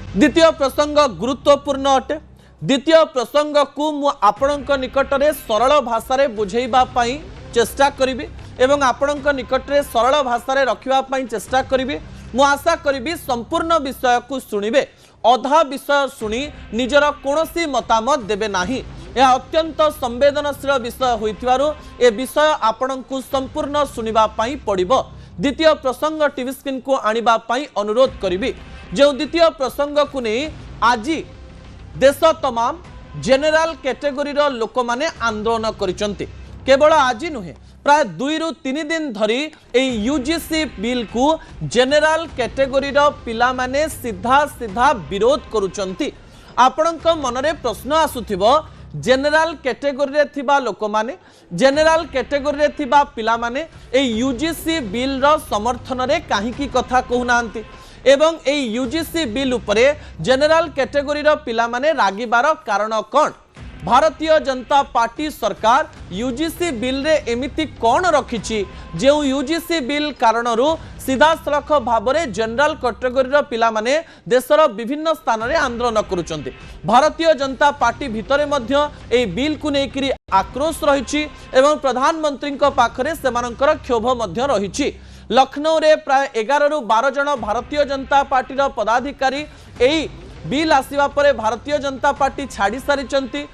द्वितीय प्रसंग गुरुत्वपूर्ण अटे। द्वितीय प्रसंग को मु आपणक निकटरे सरल भाषा बुझेइबा पई चेष्टा करिबी एवं आपणक निकटरे सरल भाषा रखिबा पई चेष्टा करिबी। मु आशा करिबी संपूर्ण विषय को सुनिबे, अधा विषय सुनी निजर कोनोसी मतामत देबे नाही। यह अत्यंत संवेदनशील विषय होइतिबारु ए विषय आपणकु संपूर्ण सुनिबा पई पड़िबो। द्वितीय प्रसंग टीवी स्क्रीन को आनिबा पई अनुरोध करिबी। जो द्वितीय प्रसंग को नहीं आज देश तमाम जेनेराल कैटेगोरी लोक माने आंदोलन करिसंती। केवल आज नुहे प्राय 2 रु 3 दिन धरी ए यूजीसी बिल को जेनेराल कैटेगोरी पिला माने सीधा सीधा विरोध करुचंती। आपणक मनरे प्रश्न आसुथिबो, जेनेराल कैटेगोरी रे थिबा लोक माने, जेनेराल कैटेगोरी रे थिबा पिला माने ए यूजीसी बिल रो समर्थन रे काहीकी कथा कहूनांती एवं ए यूजीसी बिल उपरे जेनेराल कैटेगोरी रो पिला माने रागिबार कारण कौन? भारतीय जनता पार्टी सरकार यूजीसी बिल रे एमिति कौन रखिछि जो यूजीसी बिल कारणरू सीधा सड़क भाव में जनरल कैटेगोरी पिला माने देशर विभिन्न स्थान में आंदोलन करुचंती। भारतीय जनता पार्टी भितरे मध्य ए बिल को लेकर आक्रोश रही एवं प्रधानमंत्री पाखरे सेमानंकर क्षोभ मध्य रही। लखनऊ रे प्राय 11 रु 12 जन भारतीय जनता पार्टी पदाधिकारी एई बिल आसीबा परे भारतीय जनता पार्टी छाड़ी सारिचंती।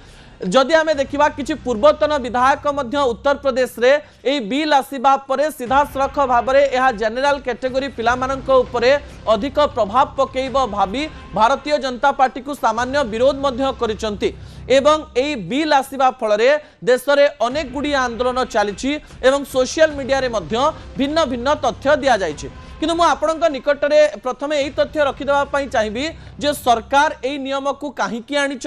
जदि आमे देखिबा किछि पूर्वतन विधायक मध्य उत्तर प्रदेश रे एई बिल आसीबा परे सीधा सड़क भाव में यह जेनेराल कैटेगोरी पिला मानक उपरे अधिक प्रभाव पकेइबो भाबी भारतीय जनता पार्टी को सामान्य विरोध मध्य करिसंती एवं एई बिल आसीबा फल रे देश रे अनेक गुडी आंदोलन चली एवं सोशल मीडिया रे मध्य भिन्न भिन्न तथ्य दिया जायछि। किंतु मुझे आपणक निकटरे प्रथमे यही तथ्य रखिदेवाई चाहिए जे सरकार यही नियम को कहीं आनी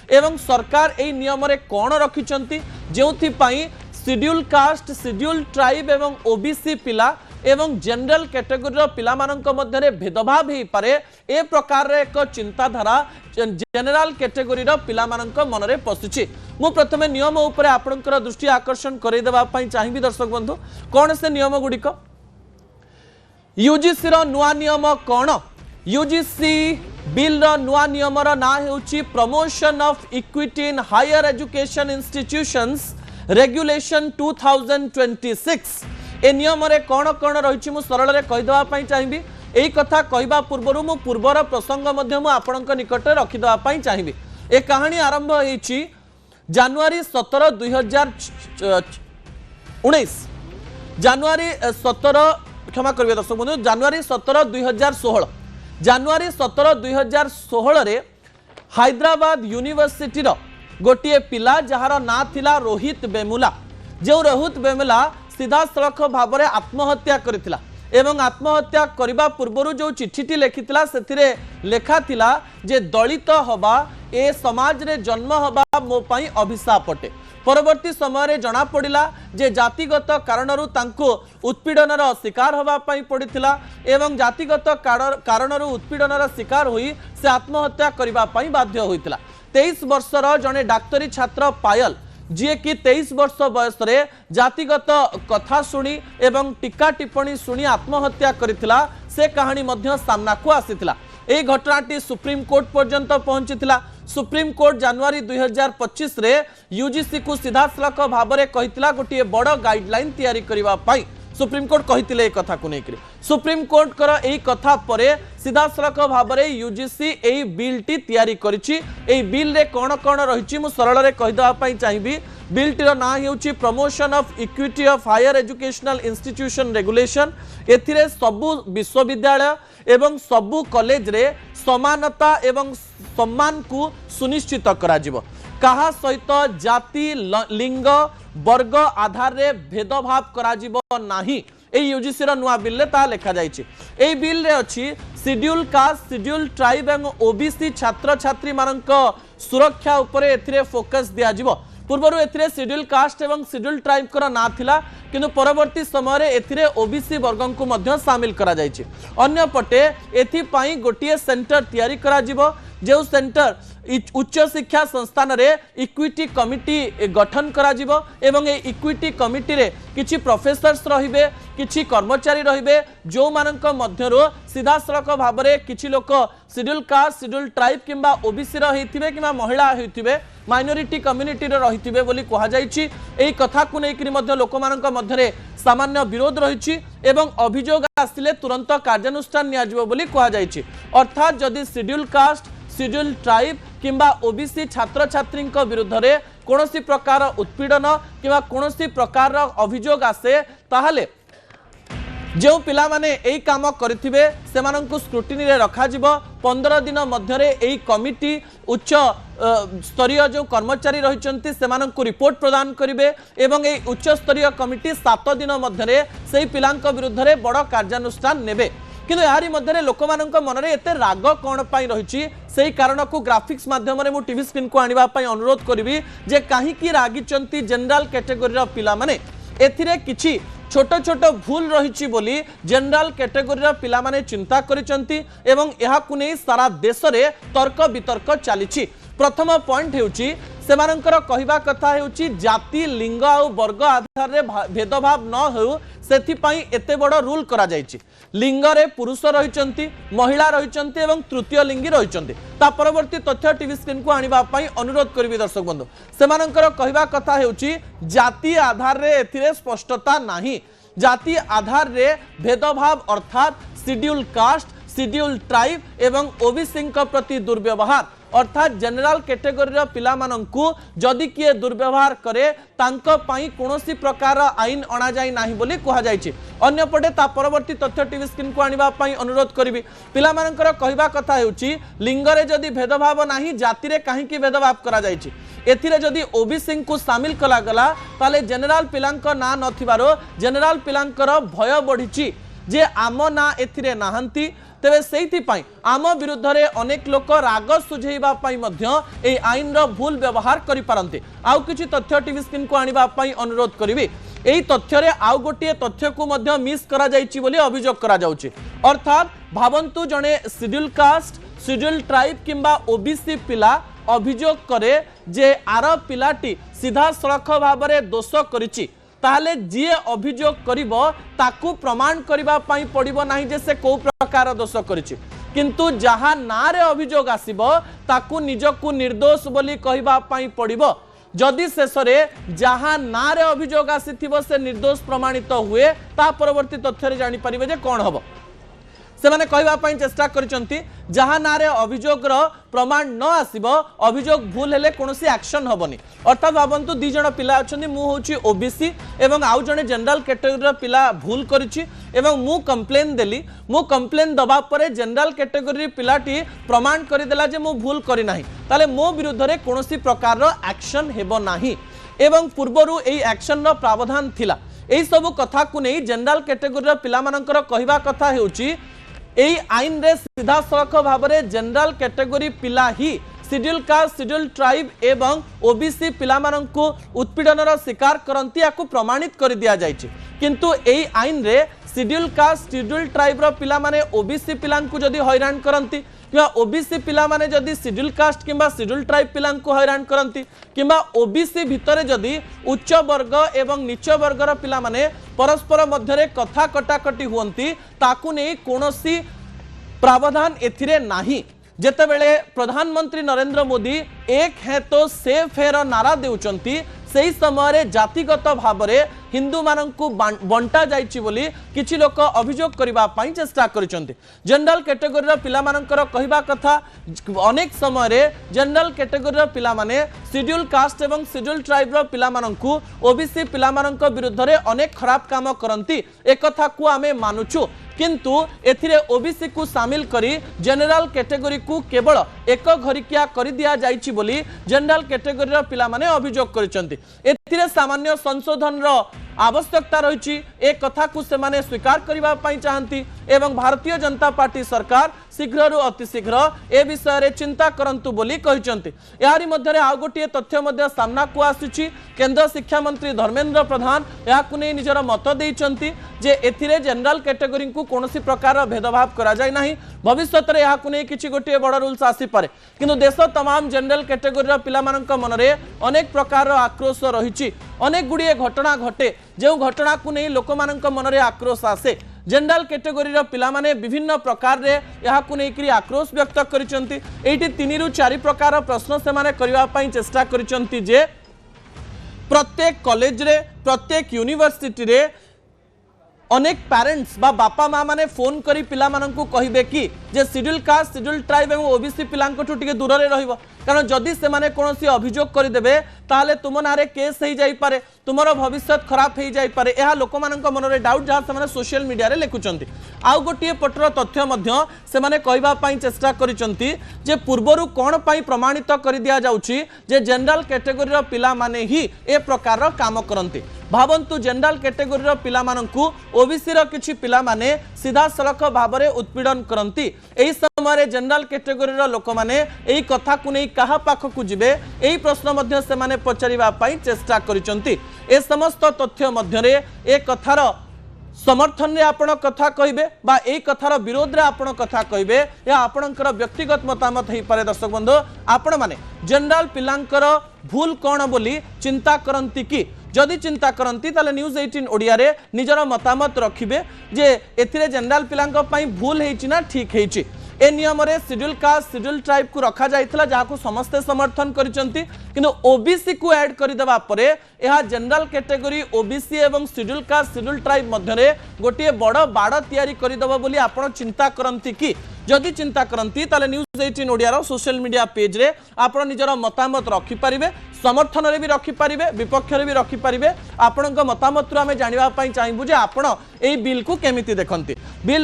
एवं सरकार यही नियम रे कौन रखिंट जो शेड्यूल कास्ट, शेड्यूल ट्राइब एवं ओबीसी पिला एवं जनरल कैटेगोरी पिला मानक मध्य भेदभाव हो पारे ए प्रकार एक चिंताधारा जनरल कैटेगोरी पिला मानक मनरे पशुची। मु प्रथमे नियम उपर आपणकर दृष्टि आकर्षण करदेवाई चाहिए। दर्शक बंधु, कौन से नियम गुड़िक? यूजीसी रो नुआ नियम कौन? यूजीसी बिल रो नुआ नियम रो ना हेउची promotion of equity in higher education institutions regulation 2026। ए नियम रे कौन कौन रही मु सरल रे कहि देबा पई चाहिबी। एई कथा कहबा पूर्वरु मु पूर्वर प्रसंग मध्य मु आपणक निकट रखि देबा पई चाहिबी। ए कहानी आरंभ हेची जनवरी 17 2019 जनवरी 17 क्षमा करिए दर्शक बंधु, जनवरी 17 2016 जनवरी 17 2016 रे हैदराबाद यूनिवर्सिटी रो गोटे पिला जहार ना थिला रोहित वेमुला। जो रोहित वेमुला सीधा सड़क भाव में आत्महत्या करथिला एवं आत्महत्या करबा पूर्वरु जो चिठीटी लेखिथिला सेथिरे लेखा थिला जे दलित हवा ए समाज रे जन्म हवा मो पई अभिशाप अटे। परवर्ती समय जना पड़ा जे जातिगत कारणरू तांको उत्पीड़नर शिकार होगा पड़ता एवं जातिगत कारणरू उत्पीड़नर शिकार हुई से आत्महत्या करने बाध्य होता। 23 वर्षर जड़े डाक्तरी छात्र पायल जी कि 23 वर्ष बयस जातिगत कथा शुणी एवं टीका टिप्पणी शुणी आत्महत्या करथिला से कहानी मध्य सामना को आसीथिला। ए घटनाटी सुप्रीम कोर्ट पर्यंत पहुंचीथिला। सुप्रीम कोर्ट जनवरी 2025 रे यूजीसी को सीधा सड़क भाव में कहिथिला गोटे बड़ गाइडलाइन तैयारी करबा पई सुप्रीम कोर्ट कहिथिले ए कथा को लेकर। सुप्रीम कोर्ट कर एई कथा परे सीधा सड़क भाव में यूजीसी एई बिल टी तैयारी करिछि। एई बिल रे कोन कोन रहिछि मु सरल रे कहि देबा पई चाहिबी। बिल टीर ना हेउछि promotion of equity of higher educational institution regulation. एथिरे सबु विश्वविद्यालय एवं सबु कॉलेज रे समानता एवं सम्मान को सुनिश्चित करा जिवो। कहा सहित जाति लिंग वर्ग आधार रे भेदभाव करा जिवो नाही। ए यूजीसी रो नुआ बिल रे ता लेखा जायछि। ए बिल रे अछि शेड्यूल कास्ट, शेड्यूल ट्राइब एवं ओबीसी छात्र छात्री मानक सुरक्षा उपरे एथिरे फोकस दिया जिवो। पूर्वर एथिरे शेड्यूल कास्ट एवं शेड्यूल ट्राइब कर ना थिला किंतु परवर्ती समय एथिरे ओबीसी वर्गों को मध्य शामिल करा जायछि। अन्य पटे एथि पई गोटिए सेंटर तैयारी करा जिवो जो सेंटर उच्च शिक्षा संस्थान रे इक्विटी कमिटी गठन करा जिवो एवं ए इक्विटी कमिटी रे किछि प्रोफेसर्स रहिबे, किछि कर्मचारी रहिबे जो मानक मध्यरो सीधा सड़क भाव में किछि लोक शेड्यूल कास्ट शेड्यूल ट्राइब किंबा ओबीसी रहिथिबे किंबा महिला होइथिबे माइनॉरिटी कम्युनिटी रहिथिबे बोली कहा जायछि। एई कथा को नेकिरि मध्य लोकमानक मध्यरे सामान्य विरोध रहिछि एवं अभियोग आसिले तुरंत कार्यानुष्ठान नियाजिबो बोली कहा जायछि। अर्थात जदि शेड्यूल कास्ट शेड्यूल ट्राइब किंबा ओबीसी छात्र छात्री विरुद्ध रे कोनोसी प्रकार उत्पीड़न किंबा कोनोसी प्रकार अभियोग आसे ताहले जो पिला माने एई काम करिथिबे सेमानंकु स्क्रूटिनी रे रखा जिवो 15 दिन मध्यरे एई कमिटी उच्च स्तरीय जो कर्मचारी रहिचंती सेमानंकु रिपोर्ट प्रदान करिवे एवं एई उच्च स्तरीय कमिटी 7 दिन मध्यरे सेई पिलांक विरुद्ध रे बड़ कार्यानुष्ठान नेबे। किंतु यारी मध्यरे लोकमानंक मनरे एते राग कोन पई रहिछि सेई कारण को ग्राफिक्स माध्यम रे मु टीवी स्क्रीन को आनिबा पई अनुरोध करिवि जे काहे की रागिचंती जनरल कैटेगरी रो पिला माने एथिरे किछि छोट छोट भूल रही बोली जनरल कैटेगोरी पिला माने चिंता करिसंती एवं एहाकु नै सारा देश रे तर्क वितर्क चली। प्रथम पॉइंट हेउची सेमानंकर कहिबा कथा हेउची जाति लिंग आ वर्ग आधार रे भेदभाव न हो सेथि पई एते बड़ रूल करा जायछि। लिंग रे पुरुष रहिचंती महिला रहिचंती एवं तृतीय लिंगी रहिचंती ता परवर्ती तथ्य टीवी स्क्रीन को आनिबा पई अनुरोध करिवि दर्शक बंधु। सेमानंकर कहिबा कथा हेउची जाति आधार रे एथिरे स्पष्टता नाही जाति आधार रे भेदभाव अर्थात शेड्यूल कास्ट शेड्यूल ट्राइब एवं ओबीसी प्रति दुर्व्यवहार अर्थात जनरल कैटेगोरी पिला मानंकु जदि किए दुर्व्यवहार करे तांको पई कोनोसी प्रकार आईन अणा जाई नाही बोली कहा जायछि। अन्य पटे ता परवर्ती तथ्य टीवी स्क्रीन को आनिबा पई अनुरोध करिवि। पिला मानंकर कहिबा कथा हेउछि लिंग रे जदि भेदभाव नाही जाति रे काहे की भेदभाव करा जायछि एथिरे जदि ओबीसी को शामिल कला गला ताले जनरल पिलांक ना नथिबारो जनरल पिलांकर भय बढ़िछि जे आम ना एथिरे नाहंती तेबे सेइथि पई आम विरुद्ध रे अनेक लोक राग सुझेइबा पई मध्य ए आईन रो भूल व्यवहार करि पारंते। आउ किछि तथ्य टीवी स्क्रीन को आनिबा पई अनुरोध करिवि। एई तथ्य रे आउ गोटिए तथ्य को मध्य मिस करा जायछि बोली अभियोग करा जाउछि। अर्थात भावंतु जणे शेड्यूल कास्ट शेड्यूल ट्राइब किंबा ओबीसी पिला अभियोग करे जे आर पिलाटी सीधा सड़क भाव में दोष करिछि ताहले जीए अभियोग करिवो ताकू प्रमाण करिबा पई पड़िबो नाही जे से को प्रकार दोष करिछि किंतु जहा नारे अभियोग आसीबो ताकू निजकू निर्दोष बोली कहिबा पई पड़िबो। जदि शेषरे जहा नारे अभियोग आसीथिबो से निर्दोष प्रमाणित हुए ता परवर्ती तथ्य रे जानि परिबे जे कोन हबो। सेमाने कहबा पई चेष्टा करिसंती जहां नारे अभियोग प्रमाण न आसीबो अभियोग भूल हेले कोनोसी एक्शन हबनी। अर्थात भाबंतु दी जण पिला अछंती मु होची ओबीसी एवं आउ जणे जनरल कैटेगरी पिला भूल करिछि एवं मु कंप्लेन देली मु कंप्लेन दबा परे जनरल कैटेगरी पिलाटी प्रमाण करिदेला जे मु भूल करि नाही ताले मो विरुद्ध रे कोनोसी प्रकार रो एक्शन हेबो नाही एवं पूर्वरु एई एक्शन रो प्रावधान थिला। एई सब कथा को नै जनरल कैटेगरी पिला मानकर कहिबा कथा हेउची एई आईन रे सीधा सड़क भाव में जनरल कैटेगरी पिला ही शेड्यूल कास्ट शेड्यूल ट्राइब एवं ओबीसी पिला मानंकु उत्पीड़नर शिकार करंती याकु प्रमाणित कर दिया जायछि किंतु एई आईन रे शेड्यूल कास्ट शेड्यूल ट्राइब रो पिला माने ओबीसी पिलांकु जदि हैरान करंती किंबा ओबीसी पिला माने जदि शेड्यूल कास्ट किंबा शेड्यूल ट्राइब पिलांकु हैरान करंती किंबा ओबीसी भितरे जदि उच्च वर्ग एवं नीच वर्गर पिला माने परस्पर मध्यरे कथा कटाकटी हुअंती ताकु नै कोनोसी प्रावधान एथिरे नाही। जेतेबेले प्रधानमंत्री नरेंद्र मोदी एक है तो सेफ है नारा देउचंती सेही समय जातिगत भाव में हिंदू मानंकु बंटा जाइछि बोली किछि लोक अभियोग करबा पई चेष्टा करिसंती। जनरल कैटेगरी पिला मानकर कहिबा कथा अनेक समय जनरल कैटेगरी पिला माने शेड्यूल कास्ट एवं शेड्यूल ट्राइब रो पिला मानंकु ओबीसी पिला मानक विरुद्ध रे अनेक खराब काम करंती एक कथा को आमे मानुछु किंतु एथिरे ओबीसी को शामिल करी जनरल कैटेगरी को केवल एक घरिकिया करि दिया जाइछि बोली जनरल कैटेगरी रो पिला माने अभियोग करिसंती। एथिरे सामान्य संशोधन रो आवश्यकता रही एक कथा को सेमाने स्वीकार करबा पई चाहंती एवं भारतीय जनता पार्टी सरकार शीघ्र अति शीघ्र ए विषय रे चिंता करंतु बोली कहिसंती। यारी मध्य आउ गोटे तथ्य मध्य सामना को आसुची। केंद्र शिक्षा मंत्री धर्मेंद्र प्रधान याकु नै निजर मत देइचंती जे एथिरे जनरल कैटेगरी को कोनोसी प्रकार भेदभाव करा जाय नाही। भविष्यत रे याकु नै किछि गोटे बड़ रूल्स आसी पारे, किंतु देश तमाम जनरल कैटेगरी पिला मानक मनरे अनेक प्रकार आक्रोश रहिछि। अनेक गुड़िए घटना घटे जो घटना को नहीं लोक मानक मनरे आक्रोश आसे। जनरल कैटेगरी पिला माने विभिन्न प्रकार रे याकु नेकरी आक्रोश व्यक्त करिसंती। एठी 3 रु 4 प्रकार प्रश्न से माने करिवा पई चेष्टा करिसंती जे प्रत्येक कॉलेज रे प्रत्येक यूनिवर्सिटी रे अनेक पेरेंट्स बा बापा माँ माने फोन करी पिला माननकु कहिबे कि जे शेड्यूल कास्ट शेड्यूल ट्राइब एवं ओबीसी पिलांकठु टिके दूर रे रहिबो, कारण जदि से माने कोनोसी अभियोग करि देबे ताले तुम नारे केस हेई जाई पारे, तुमरो भविष्य खराब हेई जाई पारे। एहा लोक माननक मनरे डाउट जहा से माने सोशल मीडिया रे लेखुचंती। आउ गोटिए पटर तथ्य मध्य से माने कहिबा पई चेष्टा करिसंती जे पूर्वरु कोन पई प्रमाणित करि दिया जाउची जे जनरल कैटेगरी रो पिला माने ही ए प्रकार रो काम करंती। भावंतु जनरल कैटेगरी रो पिला माननकु ओबीसी रो किछि पिला माने सीधा सड़क भाबरे उत्पीड़न करंती। एही समय जनरल कैटेगरी रो लोक माने एही कथा को नै कहा पाखकु जिबे एही प्रश्न मध्य से माने पचारिबा पई चेष्टा करिसंती। ए समस्त तथ्य मध्य रे ए कथार समर्थन रे आपण कथा कहिबे बा एही कथार विरोध रे आपण कथा कहिबे या आपणकर व्यक्तिगत मतामत हेई पारे। दर्शक बंधु आपण माने जनरल पिलांकर भूल कोन बोली चिंता करंती कि जदि चिंता करंती ताले न्यूज 18 ओडिया रे निजर मतामत रखिबे जे एथिरे जनरल पिलांक पई भूल हेइची ना ठीक हेइची। ए नियम रे शेड्यूल कास्ट शेड्यूल ट्राइब को रखा जाइतला जाहाको समस्ते समर्थन करिसंती, किंतु ओबीसी को ऐड करि देबा परे एहा जनरल कैटेगरी ओबीसी एवं शेड्यूल कास्ट शेड्यूल ट्राइब मध्य रे गोटे बड़ बाड़ तयारी करि देबो बोली आपण चिंता करंती कि जदि चिंता करंती ताले न्यूज 18 ओडिया रो सोशल मीडिया पेज रे आपण निजर मतामत रखि पारिबे, समर्थन रे भी रखि पारिबे, विपक्ष रे भी रखि पारिबे। आपणक मतामत रो हमें जानिबा पई चाहिबु जे आपण एई बिल को केमिति देखंती। बिल